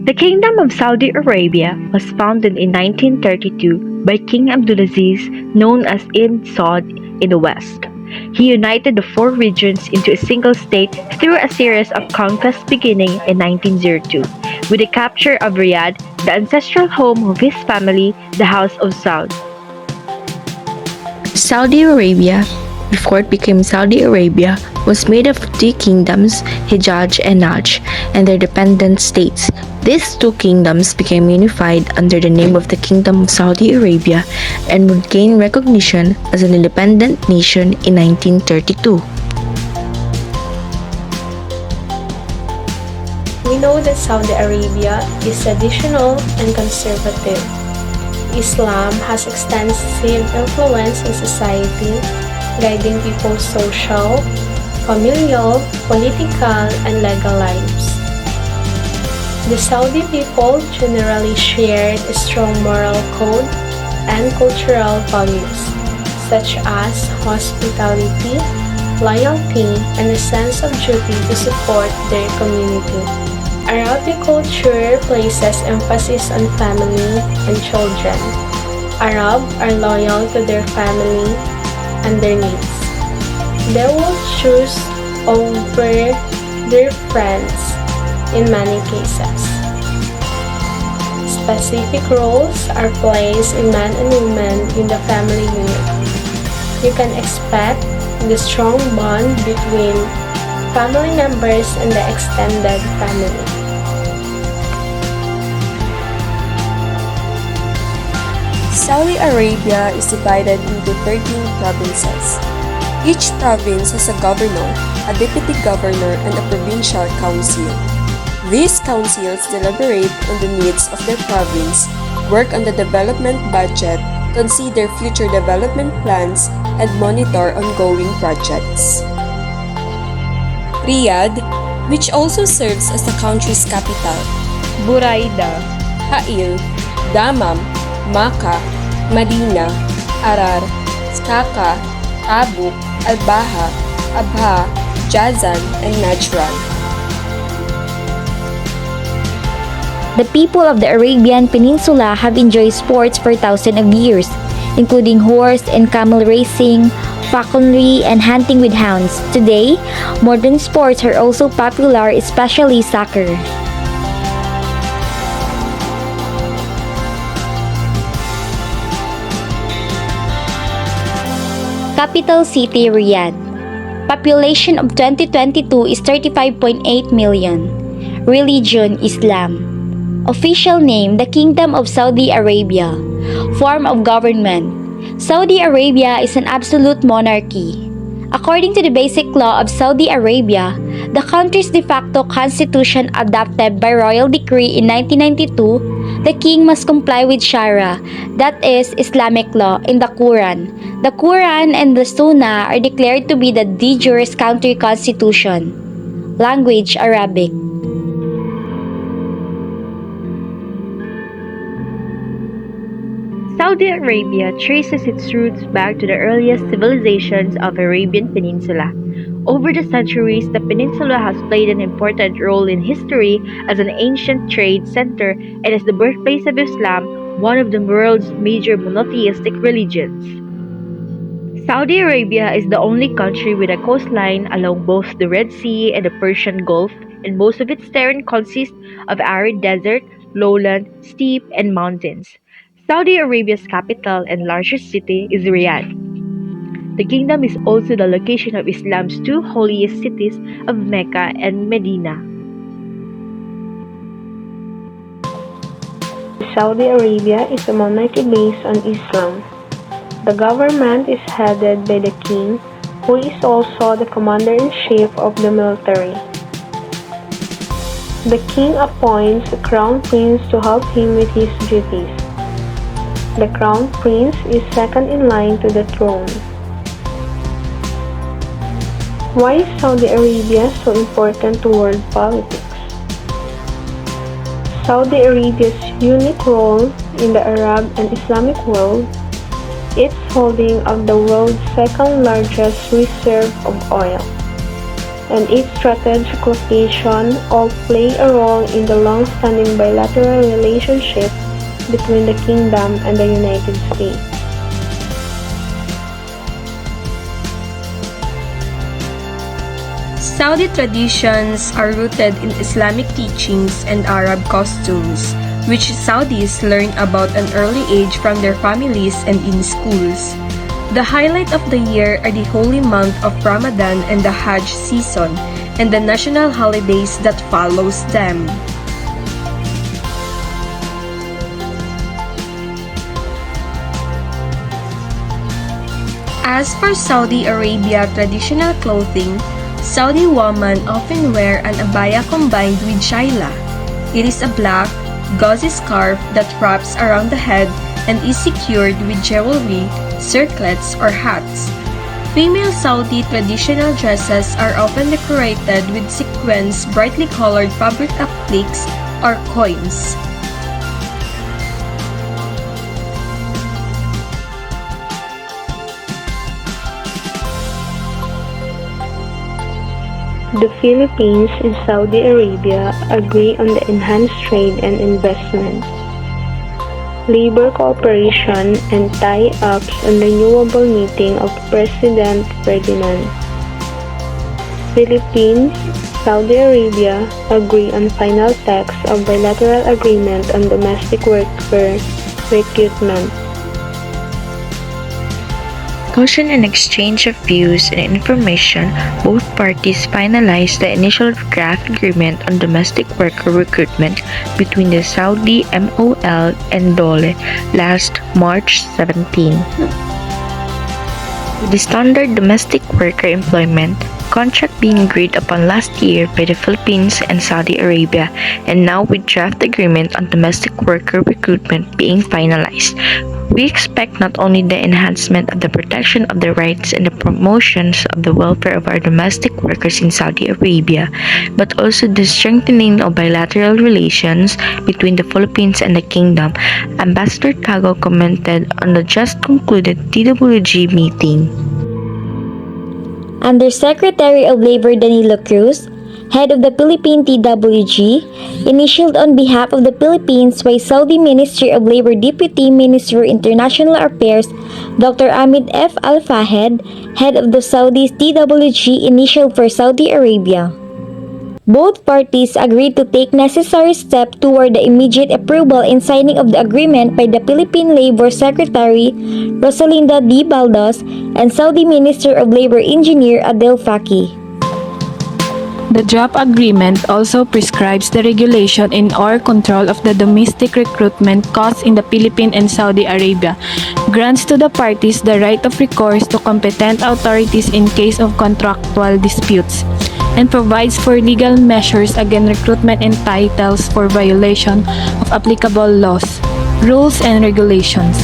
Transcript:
The Kingdom of Saudi Arabia was founded in 1932 by King Abdulaziz, known as Ibn Saud in the West. He united the four regions into a single state through a series of conquests beginning in 1902, with the capture of Riyadh, the ancestral home of his family, the House of Saud. Saudi Arabia, before it became Saudi Arabia, was made of three kingdoms, Hijaz and Najd, and their dependent states. These two kingdoms became unified under the name of the Kingdom of Saudi Arabia and would gain recognition as an independent nation in 1932. We know that Saudi Arabia is traditional and conservative. Islam has extensive influence in society, guiding people's social, familial, political, and legal lives. The Saudi people generally shared a strong moral code and cultural values, such as hospitality, loyalty, and a sense of duty to support their community. Arabic culture places emphasis on family and children. Arabs are loyal to their family and their needs. They will choose over their friends in many cases. Specific roles are placed in man and woman in the family unit. You can expect the strong bond between family members and the extended family. Saudi Arabia is divided into 13 provinces. Each province has a governor, a deputy governor, and a provincial council. These councils deliberate on the needs of their province, work on the development budget, consider future development plans, and monitor ongoing projects. Riyadh, which also serves as the country's capital, Buraida, Ha'il, Dammam, Makkah, Medina, Arar, Skaka, Tabuk, Al-Baha, Abha, Jazan, and Najran. The people of the Arabian Peninsula have enjoyed sports for thousands of years, including horse and camel racing, falconry, and hunting with hounds. Today, modern sports are also popular, especially soccer. Capital city Riyadh. Population of 2022 is 35.8 million. Religion Islam. Official name the Kingdom of Saudi Arabia. Form of government. Saudi Arabia is an absolute monarchy. According to the Basic Law of Saudi Arabia, the country's de facto constitution adopted by royal decree in 1992, the king must comply with Sharia, that is, Islamic law, in the Quran. The Quran and the Sunnah are declared to be the de jure country constitution. Language Arabic. Saudi Arabia traces its roots back to the earliest civilizations of Arabian Peninsula. Over the centuries, the peninsula has played an important role in history as an ancient trade center and as the birthplace of Islam, one of the world's major monotheistic religions. Saudi Arabia is the only country with a coastline along both the Red Sea and the Persian Gulf, and most of its terrain consists of arid desert, lowland, steep, and mountains. Saudi Arabia's capital and largest city is Riyadh. The kingdom is also the location of Islam's two holiest cities of Mecca and Medina. Saudi Arabia is a monarchy based on Islam. The government is headed by the king, who is also the commander-in-chief of the military. The king appoints a crown prince to help him with his duties. The crown prince is second in line to the throne. Why is Saudi Arabia so important to world politics? Saudi Arabia's unique role in the Arab and Islamic world, its holding of the world's second largest reserve of oil, and its strategic location all play a role in the long-standing bilateral relationship between the kingdom and the United States. Saudi traditions are rooted in Islamic teachings and Arab customs, which Saudis learn about at an early age from their families and in schools. The highlight of the year are the holy month of Ramadan and the Hajj season, and the national holidays that follows them. As for Saudi Arabia traditional clothing, Saudi women often wear an abaya combined with shaila. It is a black, gauzy scarf that wraps around the head and is secured with jewelry, circlets, or hats. Female Saudi traditional dresses are often decorated with sequins, brightly colored fabric appliques, or coins. The Philippines and Saudi Arabia agree on the enhanced trade and investment, labor cooperation, and tie-ups on renewable meeting of President Ferdinand. Philippines, Saudi Arabia agree on final text of bilateral agreement on domestic worker recruitment. Discussion and exchange of views and information, both parties finalized the initial draft agreement on domestic worker recruitment between the Saudi MOL and DOLE last March 17. The standard domestic worker employment contract being agreed upon last year by the Philippines and Saudi Arabia, and now with draft agreement on domestic worker recruitment being finalized. We expect not only the enhancement of the protection of the rights and the promotions of the welfare of our domestic workers in Saudi Arabia, but also the strengthening of bilateral relations between the Philippines and the Kingdom, Ambassador Tago commented on the just concluded TWG meeting. Undersecretary of Labor Danilo Cruz, head of the Philippine TWG, initialed on behalf of the Philippines by Saudi Ministry of Labor Deputy Minister for International Affairs Dr. Ahmed F. Al-Fahed, head of the Saudi TWG, initialed for Saudi Arabia. Both parties agreed to take necessary steps toward the immediate approval and signing of the agreement by the Philippine Labor Secretary Rosalinda D. Baldos and Saudi Minister of Labor Engineer Adel Faki. The draft agreement also prescribes the regulation in or control of the domestic recruitment costs in the Philippines and Saudi Arabia, grants to the parties the right of recourse to competent authorities in case of contractual disputes, and provides for legal measures against recruitment entitles for violation of applicable laws, rules, and regulations.